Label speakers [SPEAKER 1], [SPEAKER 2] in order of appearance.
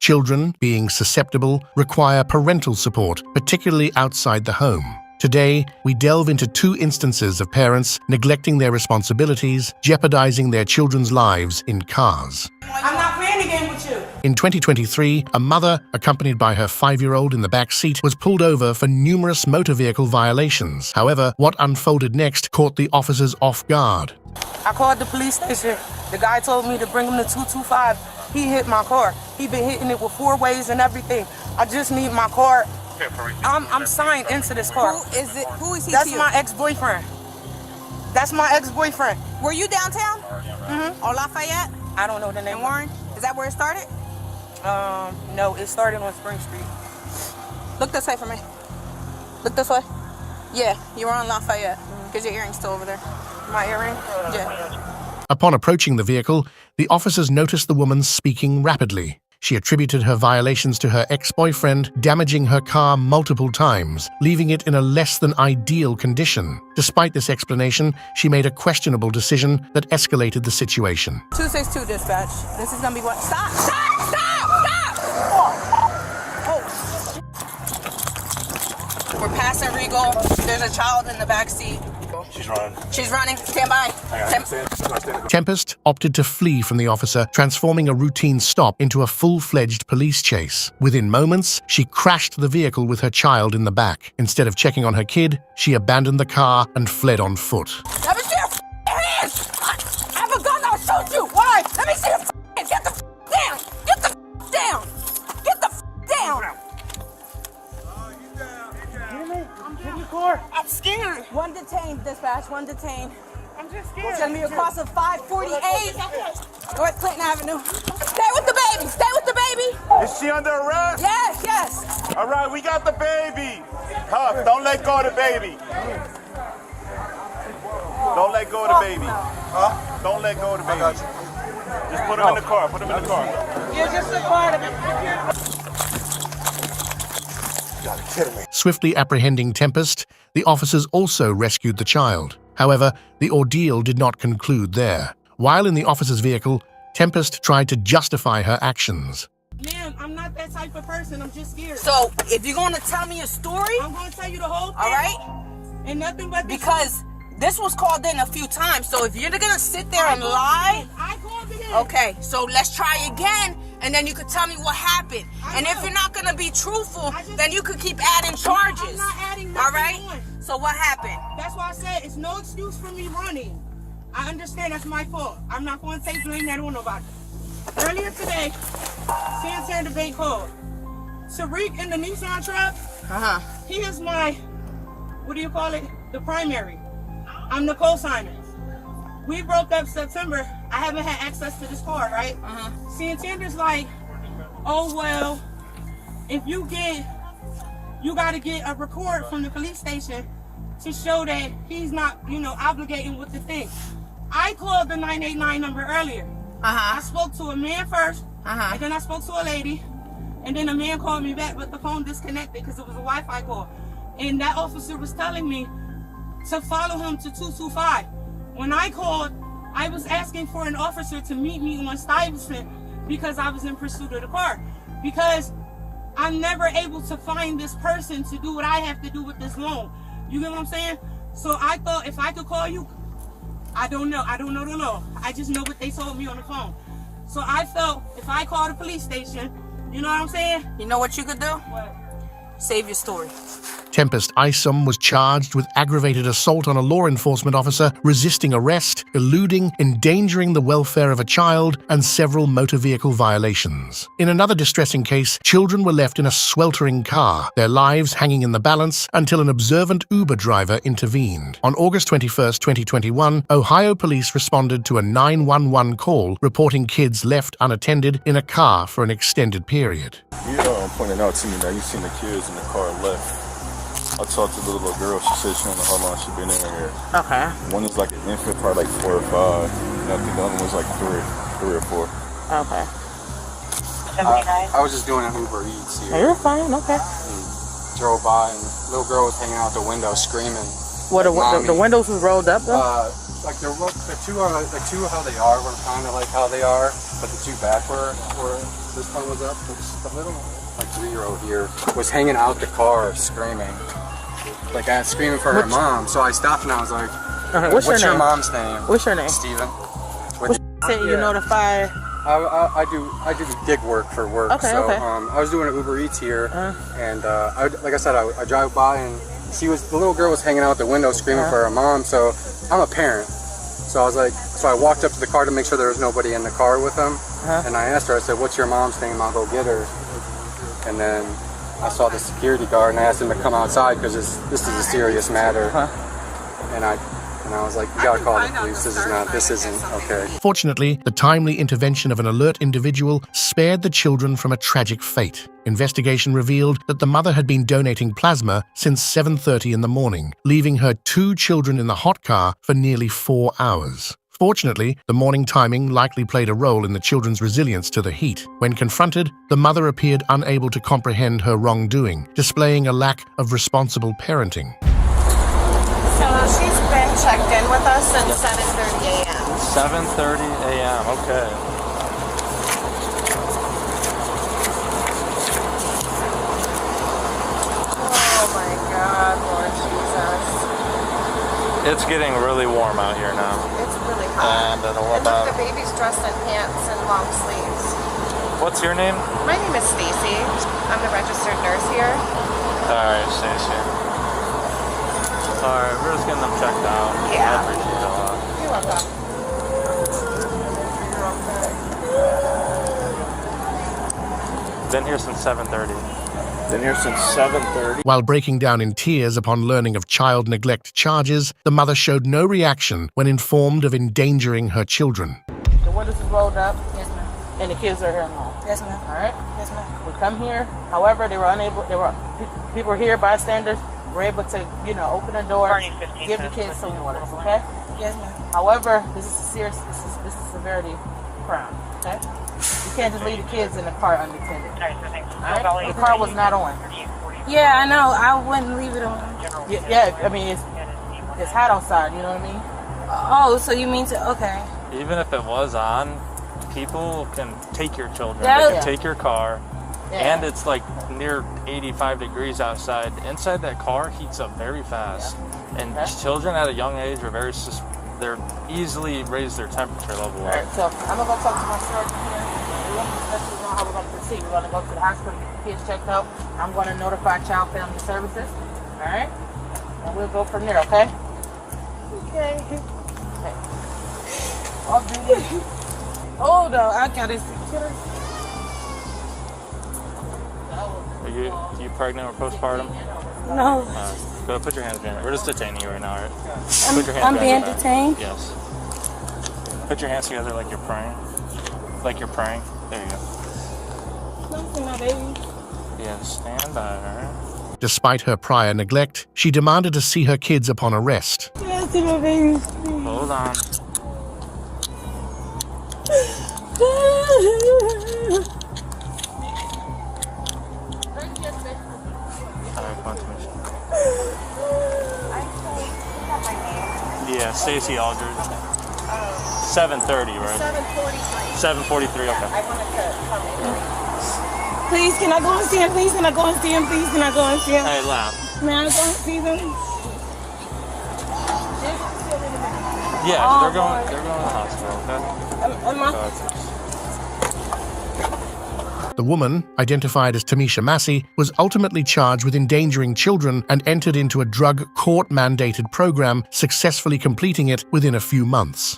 [SPEAKER 1] Children, being susceptible, require parental support, particularly outside the home. Today, we delve into 2 instances of parents neglecting their responsibilities, jeopardizing their children's lives in cars.
[SPEAKER 2] I'm not playing the game with you.
[SPEAKER 1] In 2023, a mother, accompanied by her 5-year-old in the back seat, was pulled over for numerous motor vehicle violations. However, what unfolded next caught the officers off guard.
[SPEAKER 2] I called the police station. The guy told me to bring him to 225. He hit my car. He been hitting it with 4 ways and everything. I just need my car. I'm signed into this car.
[SPEAKER 3] Who is it? Who is he?
[SPEAKER 2] That's my ex-boyfriend. That's my ex-boyfriend.
[SPEAKER 3] Were you downtown?
[SPEAKER 2] Mm-hmm.
[SPEAKER 3] On Lafayette?
[SPEAKER 2] I don't know the name.
[SPEAKER 3] And Warren? Is that where it started?
[SPEAKER 2] No, it started on Spring Street.
[SPEAKER 3] Look this way for me. Look this way. Yeah, you were on Lafayette. Because your earring's still over there.
[SPEAKER 2] My earring?
[SPEAKER 3] Yeah.
[SPEAKER 1] Upon approaching the vehicle, the officers noticed the woman speaking rapidly. She attributed her violations to her ex-boyfriend damaging her car multiple times, leaving it in a less than ideal condition. Despite this explanation, she made a questionable decision that escalated the situation.
[SPEAKER 3] 262 dispatch. This is gonna be what? Stop! Stop! Stop! Stop! Oh. We're passing Regal. There's a child in the back seat.
[SPEAKER 4] She's running.
[SPEAKER 3] She's running. Stand by.
[SPEAKER 1] Tempest opted to flee from the officer, transforming a routine stop into a full-fledged police chase. Within moments, she crashed the vehicle with her child in the back. Instead of checking on her kid, she abandoned the car and fled on foot.
[SPEAKER 3] Let me see your hands! I have a gun, I'll shoot you! Why? Let me see your hands! Get the down! Get the down! Get the down!
[SPEAKER 2] I'm scared.
[SPEAKER 3] 1 detained, dispatch. 1 detained.
[SPEAKER 2] I'm just scared.
[SPEAKER 3] It's gonna be across of 548 North Clinton Avenue. Stay with the baby! Stay with the baby!
[SPEAKER 4] Is she under arrest?
[SPEAKER 3] Yes, yes!
[SPEAKER 4] All right, we got the baby. Huff, don't let go of the baby. Don't let go of the baby. Huh? Don't let go of the baby. I got you. Just put him in the car. Put him in the car.
[SPEAKER 2] You're just a part of it.
[SPEAKER 1] Swiftly apprehending Tempest, the officers also rescued the child. However, the ordeal did not conclude there. While in the officer's vehicle, Tempest tried to justify her actions.
[SPEAKER 2] Ma'am, I'm not that type of person. I'm just scared.
[SPEAKER 3] So, if you're gonna tell me a story,
[SPEAKER 2] I'm gonna tell you the whole thing.
[SPEAKER 3] all right?
[SPEAKER 2] And nothing but
[SPEAKER 3] Because this was called in a few times, so if you're gonna sit there and lie,
[SPEAKER 2] I called it in.
[SPEAKER 3] okay, so let's try again, and then you could tell me what happened. And if you're not gonna be truthful, then you could keep adding charges.
[SPEAKER 2] I'm not adding nothing
[SPEAKER 3] all right?
[SPEAKER 2] on.
[SPEAKER 3] So what happened?
[SPEAKER 2] That's why I said it's no excuse for me running. I understand that's my fault. I'm not going to take blame that on nobody. Earlier today, Santander Bay called. Tariq in the Nissan truck, he is my, what do you call it? The primary. I'm the co-signer. We broke up September. I haven't had access to this car, right? Santander's like, oh, well, if you got to get a record from the police station to show that he's not, obligating with the thing. I called the 989 number earlier. I spoke to a man first, and then I spoke to a lady, and then a man called me back, but the phone disconnected because it was a Wi-Fi call. And that officer was telling me to follow him to 225. When I called, I was asking for an officer to meet me on Stuyvesant because I was in pursuit of the car. Because I'm never able to find this person to do what I have to do with this loan. You get what I'm saying? So I thought if I could call you, I don't know the law. I just know what they told me on the phone. So I felt if I call the police station, you know what I'm saying?
[SPEAKER 3] You know what you could do?
[SPEAKER 2] What?
[SPEAKER 3] Save your story.
[SPEAKER 1] Tempest Isom was charged with aggravated assault on a law enforcement officer, resisting arrest, eluding, endangering the welfare of a child, and several motor vehicle violations. In another distressing case, children were left in a sweltering car, their lives hanging in the balance until an observant Uber driver intervened. On August 21, 2021, Ohio police responded to a 911 call reporting kids left unattended in a car for an extended period.
[SPEAKER 5] You pointed out to me that you seen the kids in the car left. I talked to the little girl. She said she don't know how long she been in here.
[SPEAKER 3] Okay.
[SPEAKER 5] One is like an infant, probably like 4 or 5. And I think the other one's like 3 or 4.
[SPEAKER 3] Okay.
[SPEAKER 6] I was just doing an Uber Eats here.
[SPEAKER 3] You're fine. Okay.
[SPEAKER 6] Drove by and the little girl was hanging out the window screaming.
[SPEAKER 3] What the windows was rolled up though?
[SPEAKER 6] like the two how they are were kind of like how they are, but the two back were this one was up. The little like 3-year-old here was hanging out the car screaming, like screaming for her mom. So I stopped and I was like, "What's your mom's name?"
[SPEAKER 2] What's your name?
[SPEAKER 6] Steven.
[SPEAKER 2] Say you notify.
[SPEAKER 6] I do the dig work for work.
[SPEAKER 2] Okay,
[SPEAKER 6] so
[SPEAKER 2] okay.
[SPEAKER 6] I was doing an Uber Eats here, and like I said, I drive by and the little girl was hanging out the window screaming for her mom. So I'm a parent, so I was like, I walked up to the car to make sure there was nobody in the car with them, and I asked her, I said, "What's your mom's name? I'll go get her." And then I saw the security guard and I asked him to come outside because this is a serious matter, and I was like, "You gotta call the police. This isn't okay."
[SPEAKER 1] Fortunately, the timely intervention of an alert individual spared the children from a tragic fate. Investigation revealed that the mother had been donating plasma since 7:30 in the morning, leaving her 2 children in the hot car for nearly 4 hours. Fortunately, the morning timing likely played a role in the children's resilience to the heat. When confronted, the mother appeared unable to comprehend her wrongdoing, displaying a lack of responsible parenting.
[SPEAKER 7] So she's been checked in with us since 7:30 a.m.
[SPEAKER 8] 7:30 a.m., okay.
[SPEAKER 7] Oh my God, Lord Jesus.
[SPEAKER 8] It's getting really warm out here now.
[SPEAKER 7] It's really hot.
[SPEAKER 8] And
[SPEAKER 7] look, the baby's dressed in pants and long sleeves.
[SPEAKER 8] What's your name?
[SPEAKER 7] My name is Stacy. I'm the registered nurse here.
[SPEAKER 8] Alright, Stacey. Alright, we're just getting them checked out.
[SPEAKER 7] Yeah.
[SPEAKER 8] I appreciate it a lot.
[SPEAKER 7] You're welcome.
[SPEAKER 8] Been here since 7:30.
[SPEAKER 5] Been here since 7:30.
[SPEAKER 1] While breaking down in tears upon learning of child neglect charges, the mother showed no reaction when informed of endangering her children.
[SPEAKER 2] The windows is rolled up.
[SPEAKER 7] Yes, ma'am.
[SPEAKER 2] And the kids are here alone.
[SPEAKER 7] Yes, ma'am.
[SPEAKER 2] All right.
[SPEAKER 7] Yes, ma'am.
[SPEAKER 2] We come here. However, people here, bystanders, were able to, open the door, give the kids some water. Okay.
[SPEAKER 7] Yes, ma'am.
[SPEAKER 2] However, this is this is severity crime. Okay. You can't just leave the kids in the car unattended. All right? The car was not on.
[SPEAKER 7] Yeah, I know. I wouldn't leave it on.
[SPEAKER 2] Yeah. I mean, it's hot outside. You know what I mean?
[SPEAKER 7] Oh, so you mean to? Okay.
[SPEAKER 8] Even if it was on, people can take your children.
[SPEAKER 7] Yeah.
[SPEAKER 8] They can take your car.
[SPEAKER 2] Yeah.
[SPEAKER 8] And it's like near 85 degrees outside. Inside that car heats up very fast. And children at a young age are they're easily raise their temperature level
[SPEAKER 2] All
[SPEAKER 8] up.
[SPEAKER 2] right, so I'm going to go talk to my surgeon here. We're going to discuss how we're going to proceed. We're going to go to the hospital, get the kids checked out. I'm going to notify Child Family Services. All right? And we'll go from there, okay? Okay.
[SPEAKER 7] Hold on, I got it.
[SPEAKER 8] Are you pregnant or postpartum?
[SPEAKER 7] No,
[SPEAKER 8] Go put your hands behind it. We're just detaining you right now, right?
[SPEAKER 7] I'm being detained.
[SPEAKER 8] Yes. Put your hands together like you're praying. Like you're praying. There you go.
[SPEAKER 7] Don't see my baby.
[SPEAKER 8] Yeah, stand by her.
[SPEAKER 1] Despite her prior neglect, she demanded to see her kids upon arrest.
[SPEAKER 7] Don't see my baby.
[SPEAKER 8] Hold on. Alright, come on to me. Yeah, Stacy Aldridge. 7:30, right? 7:43, okay.
[SPEAKER 7] I wanted to come in. Please, can I go and see him? Please, can I go and see him? Please, can I go and see him?
[SPEAKER 8] Hey, laugh.
[SPEAKER 7] May I go and see them?
[SPEAKER 8] Yeah, they're going to the hospital, okay?
[SPEAKER 1] The woman, identified as Tamisha Massey, was ultimately charged with endangering children and entered into a drug court-mandated program, successfully completing it within a few months.